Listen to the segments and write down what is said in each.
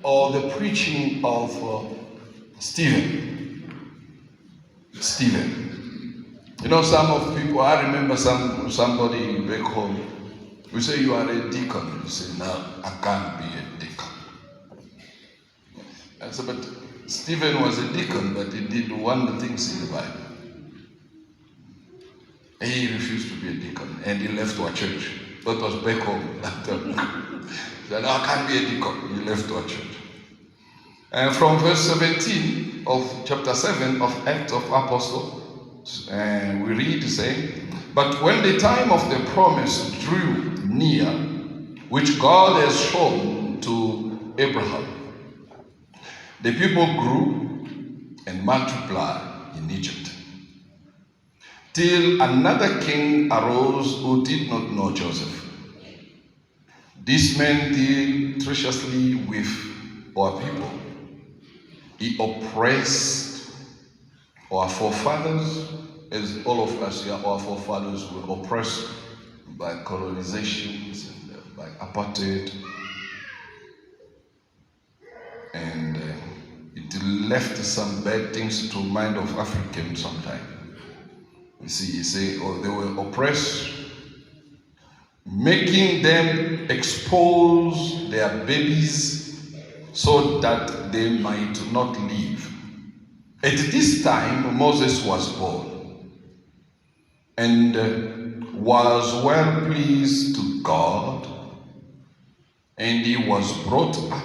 or the preaching of Stephen. You know, some of people, I remember somebody back home, we say, you are a deacon. You say, no, I can't be a deacon. I said, but Stephen was a deacon, but he did one things in the Bible. He refused to be a deacon, and he left our church. That was back home. He said, no, I can't be a deacon. He left our church. And from verse 17 of chapter 7 of Acts of Apostles, we read saying, but when the time of the promise drew near, which God has shown to Abraham, the people grew and multiplied in Egypt, till another king arose who did not know Joseph. This man dealt treacherously with our people. He oppressed our forefathers, as all of us here, our forefathers were oppressed by colonizations and by apartheid. And it left some bad things to the mind of Africans sometimes. You see, you say, oh, they were oppressed, making them expose their babies so that they might not live. At this time, Moses was born and was well pleased to God, and he was brought up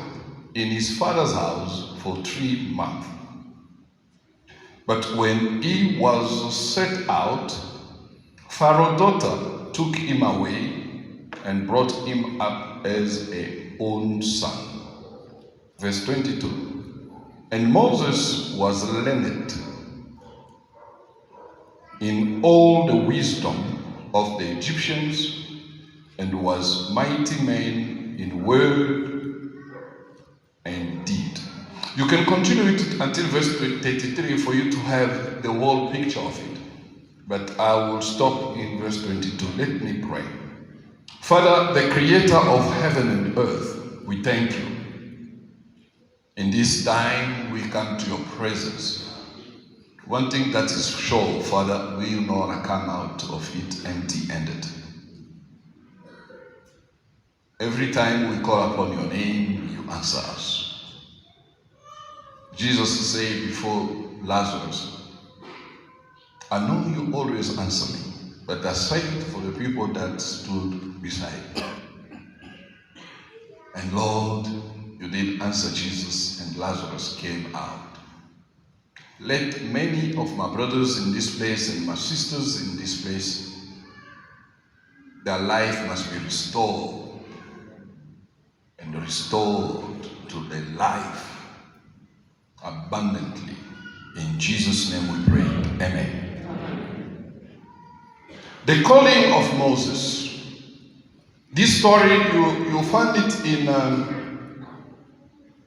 in his father's house for 3 months. But when he was set out, Pharaoh's daughter took him away and brought him up as her own son. Verse 22. And Moses was learned in all the wisdom of the Egyptians, and was mighty man in word and deed. You can continue it until verse 33 for you to have the whole picture of it. But I will stop in verse 22. Let me pray. Father, the creator of heaven and earth, we thank you. In this time we come to your presence. One thing that is sure, Father, we will not come out of it empty-handed. Every time we call upon your name, you answer us. Jesus said before Lazarus, I know you always answer me, but aside for the people that stood beside. And Lord, you did answer Jesus, and Lazarus came out. Let many of my brothers in this place and my sisters in this place, their life must be restored, and restored to the life abundantly. In Jesus' name we pray. Amen. The calling of Moses. This story, you find it in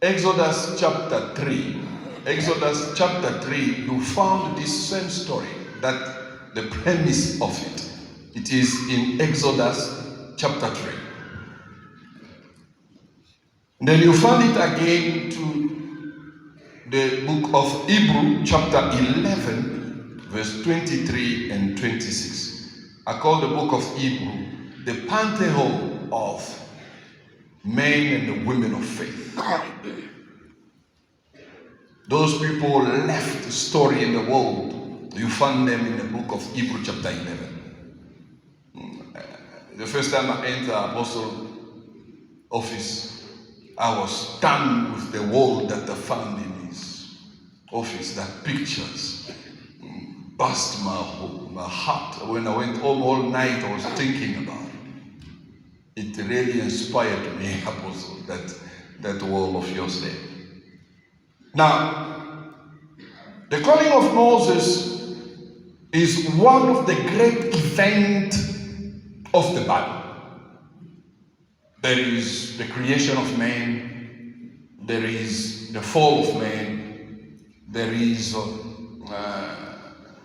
Exodus chapter 3. Exodus chapter 3, you found this same story, that the premise of it. It is in Exodus chapter 3. Then you find it again to the book of Hebrews chapter 11, verse 23 and 26. I call the book of Hebrews the pantheon of men and the women of faith. Those people left the story in the world. You find them in the book of Hebrews chapter 11. The first time I entered Apostle office, I was stunned with the word that I found in his office, that pictures burst my heart. When I went home all night, I was thinking about it. It really inspired me, Apostle, that wall of yours there. Now, the calling of Moses is one of the great events of the Bible. There is the creation of man, there is the fall of man, there is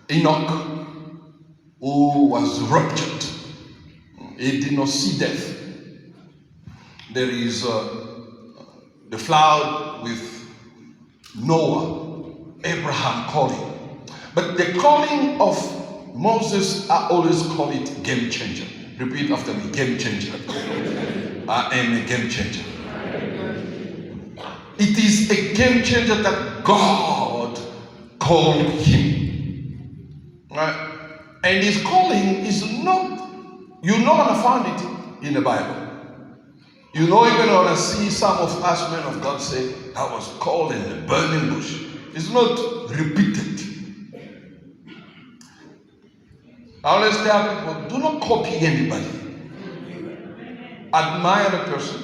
Enoch, who was raptured. He did not see death. There is the flood with Noah, Abraham calling. But the calling of Moses, I always call it game changer. Repeat after me, game changer. I am a game changer. It is a game changer that God called him. Right? And his calling is not, you're not going to find it in the Bible. You know, even when I see some of us men of God say, I was called in the burning bush. It's not repeated. I always tell people, do not copy anybody. Admire the person.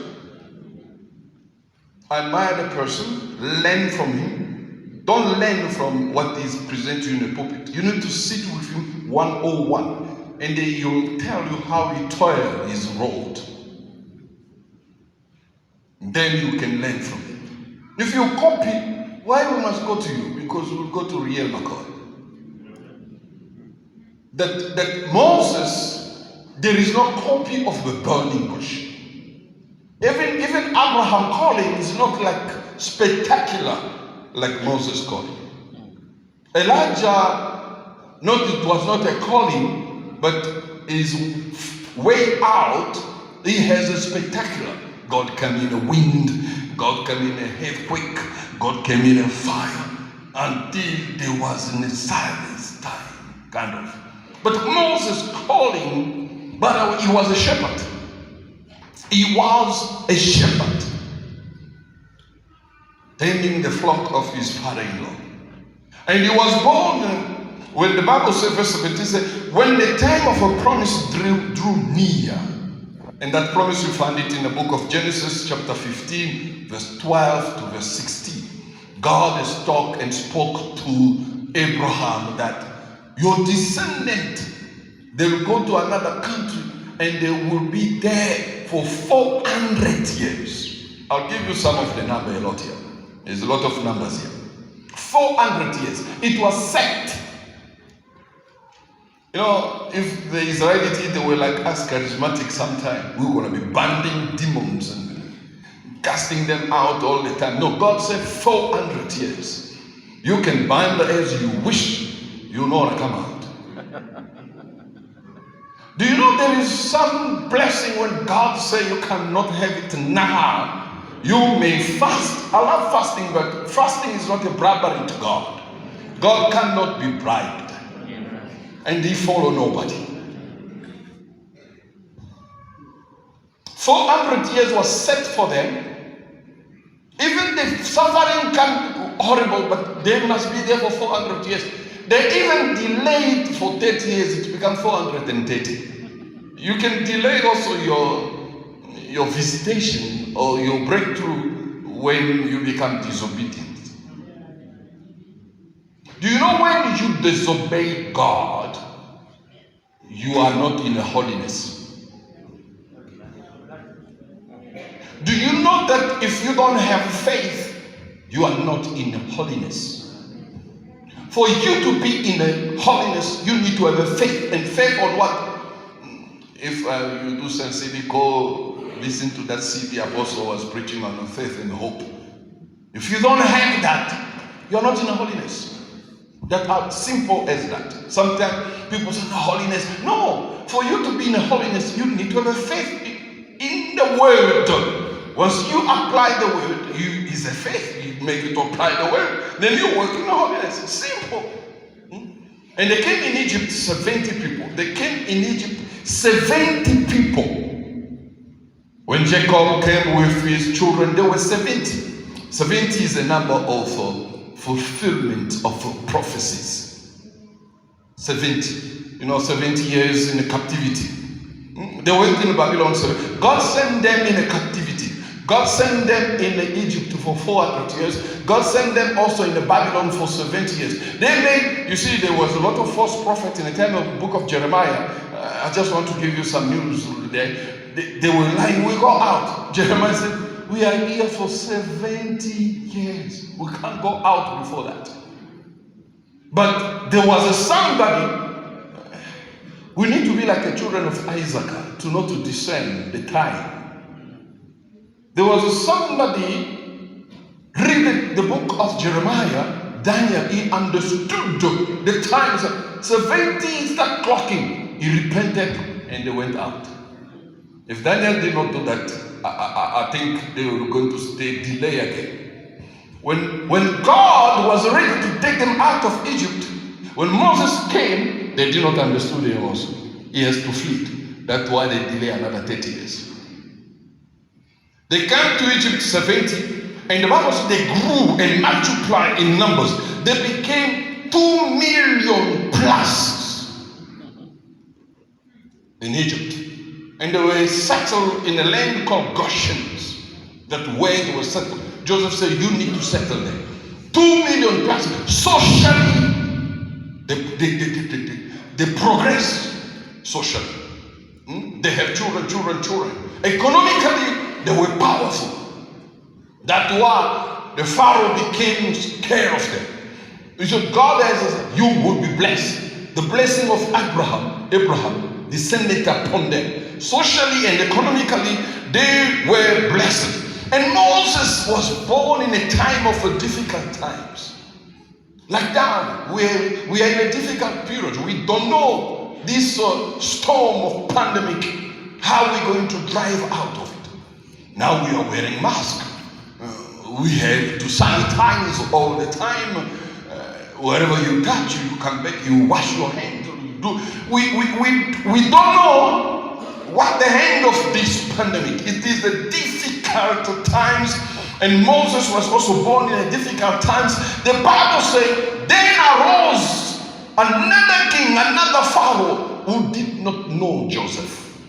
Admire the person. Learn from him. Don't learn from what is presented to you in the pulpit. You need to sit with him 101. And then he'll tell you how he toiled his road. Then you can learn from him. If you copy, why we must go to you? Because we'll go to Real McCoy. That Moses, there is no copy of the burning bush. Even Abraham calling is not like spectacular like Moses calling. Elijah, it was not a calling, but his way out, he has a spectacular. God came in a wind, God came in a earthquake, God came in a fire, until there was a silence time, kind of. But Moses calling, but he was a shepherd. He was a shepherd, tending the flock of his father-in-law. And he was born, when the Bible says, verse 17 says, when the time of a promise drew near. And that promise, you find it in the book of Genesis, chapter 15, verse 12 to verse 16. God has talked and spoke to Abraham that your descendant, they will go to another country and they will be there for 400 years. I'll give you some of the number a lot here. There's a lot of numbers here. 400 years. It was set. You know, if the Israelites, they were like us, charismatic sometime, we were going to be banding demons and casting them out all the time. No, God said 400 years. You can bind as you wish, you know to come out. Do you know there is some blessing when God says you cannot have it now? You may fast. I love fasting, but fasting is not a bribery to God. God cannot be bribed. And he follow nobody. 400 years was set for them. Even the suffering can be horrible, but they must be there for 400 years. They even delayed for 30 years, it became 430. You can delay also your visitation or your breakthrough when you become disobedient. Do you know when you disobey God, you are not in a holiness? Do you know that if you don't have faith, you are not in holiness? For you to be in a holiness, you need to have a faith. And faith on what? If you do some CD, go listen to that CD Apostle was preaching on faith and hope. If you don't have that, you're not in a holiness. That are simple as that. Sometimes people say, no, holiness. No, for you to be in a holiness, you need to have a faith in the word. Once you apply the word, is a faith. You make it apply the word. Then you work in the holiness. It's simple. And they came in Egypt 70 people. They came in Egypt 70 people. When Jacob came with his children, there were 70. 70 is a number of fulfillment of prophecies. 70. 70 years in the captivity. They went in Babylon. God sent them in a captivity. God sent them in Egypt for 400 years. God sent them also in the Babylon for 70 years. There was a lot of false prophets in the time of the book of Jeremiah. I just want to give you some news there. They were lying. We go out. Jeremiah said, we are here for 70 years. We can't go out before that. But there was a somebody. We need to be like the children of Isaac to know to discern the time. There was a somebody the book of Jeremiah, Daniel, he understood the times. 70 start clocking. He repented and they went out. If Daniel did not do that, I think they were going to stay delay again. When God was ready to take them out of Egypt, when Moses came, they did not understand him also. He has to flee. That's why they delay another 30 years. They came to Egypt 70, and the Bible says they grew and multiplied in numbers. They became 2 million plus in Egypt. And they were settled in a land called Goshen. That where they were settled. Joseph said, you need to settle there. 2 million plus. Socially, they progress socially. They have children. Economically, they were powerful. That's why the Pharaoh became scared of them. He said, God has, you will be blessed. The blessing of Abraham descended upon them. Socially and economically, they were blessed. And Moses was born in a time of difficult times. Like that, we are in a difficult period. We don't know this storm of pandemic, how we're going to drive out of it. Now we are wearing masks. We have to sanitize all the time. Wherever you touch, you come back, you wash your hands. We don't know what the end of this pandemic. It is a difficult times, and Moses was also born in a difficult times. The Bible says, then arose another king, another Pharaoh, who did not know Joseph.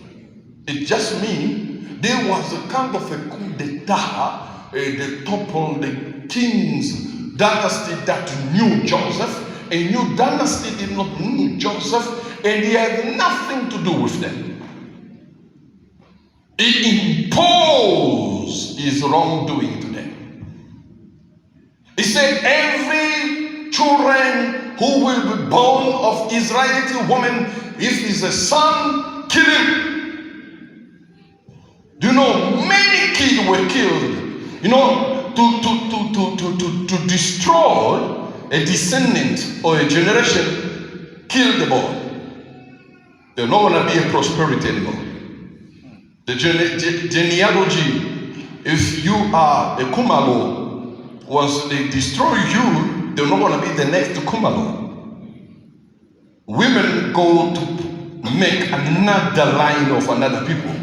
It just means there was a kind of a coup d'etat, they toppled the king's dynasty that knew Joseph. A new dynasty did not know Joseph, and he had nothing to do with them. He imposed his wrongdoing to them. He said, every children who will be born of Israelite woman, if he's a son, kill him. Do you know, many kids were killed. You know, to destroy a descendant or a generation, kill the boy. There's not going to be a prosperity anymore. The genealogy, if you are a Kumalo, once they destroy you, they're not going to be the next Kumalo. Women go to make another line of another people.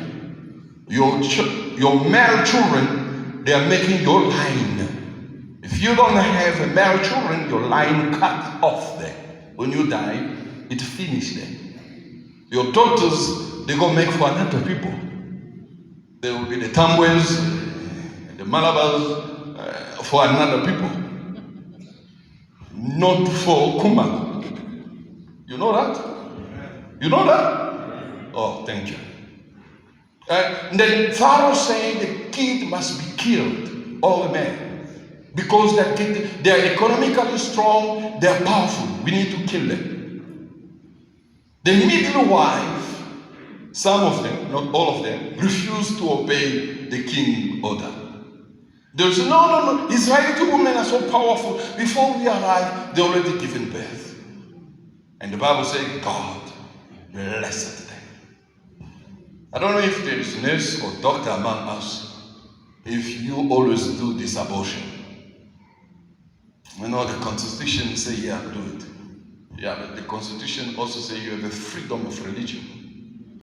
Your male children, they are making your line. If you don't have a male children, your line cut off there. When you die, it finished there. Your daughters, they go make for another people. There will be the Tambwes, the Malabas, for another people. Not for Kuma. You know that? You know that? Oh, thank you. And then Pharaoh said the kid must be killed, all the men. Because they are economically strong, they are powerful. We need to kill them. The midwife, some of them, not all of them, refused to obey the king's order. They said, no. Israeli women are so powerful. Before we arrive, they already given birth. And the Bible says, God blessed them. I don't know if there is a nurse or doctor among us, if you always do this abortion. You know, the Constitution says, yeah, do it. Yeah, but the Constitution also says you have a freedom of religion.